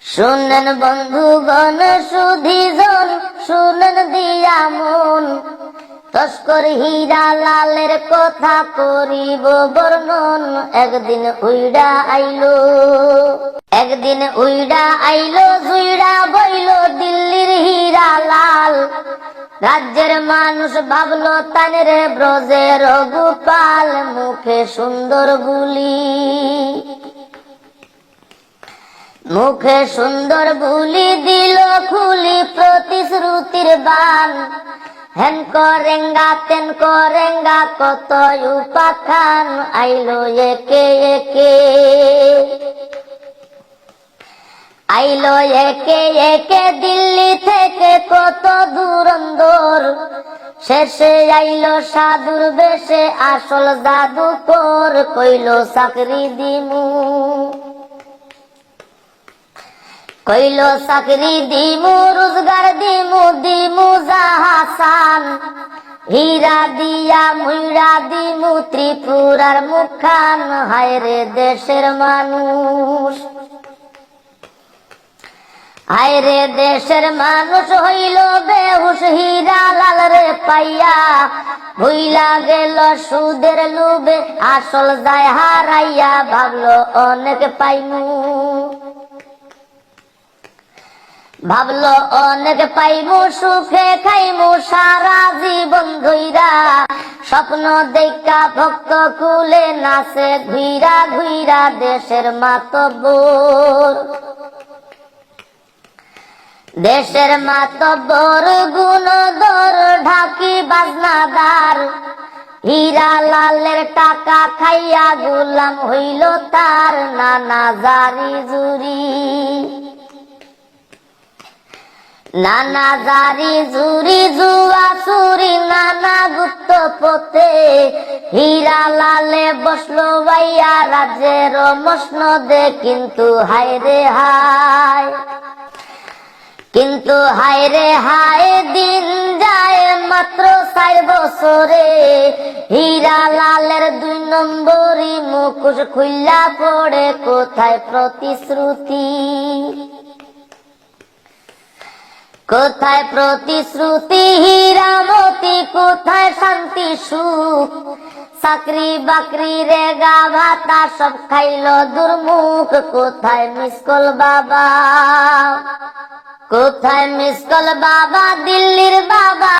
শুনেন বন্ধুগণ সুধীজন, শুনেন দিয়া মন, তস্কর হীরা লালের কথা করিব বর্ণন। একদিন উইড়া আইলো জুইড়া বইল দিল্লির হীরা লাল। রাজ্যের মানুষ ভাবলো তান রে ব্রজের গোপাল, মুখে সুন্দর বুলি দিল খুলি প্রতিশ্রুতির বান। হেন করেঙ্গা তেন করেঙ্গা কত উপাখ্যান, আইলো একে একে দিল্লি থেকে কত দূরন্দর। শেষে আইলো সাধুর বেশে আসল জাদুকর, কইল চাকরি দিমু রোজগার দিমু জাহাসান। হীরা দিয়া মুইরা দিমু ত্রিপুরার মুখখান। হায় রে দেশের মানুষ হইল বেহুশ হীরা লাল রে পাইয়া। ভুইলা গেল সুদের লোভে আসল যায় হারাইয়া, ভাবলো অনেক পাইমু সুখে খাইমু সারা জীবন ধইরা। স্বপ্ন দেখা ভক্ত কুলে নাচে ঘুইরা ঘুইরা দেশের মাতব্বর গুণধর ঢাকি বাজনাদার। হীরা লালের টাকা খাইয়া গোলাম হইল তার, নানা জারি জুরি জুয়া চুরি নানা গুপ্ত পথে। হীরা লালে বসলো বাইয়া রাজ্যের মসনদে, কিন্তু হায় রে হায় দিন যায় মাত্র 4 বছরে। হীরা লালের 2 নম্বরই মুখোশ খুইলা পড়ে, কোথায় প্রতিশ্রুতি হীরামতি, কোথায় শান্তি সুখ। চাকরি বাকরি রেগা ভাতা সব খাইল দুর্মুখ, কোথায় মিসকল বাবা দিল্লির বাবা।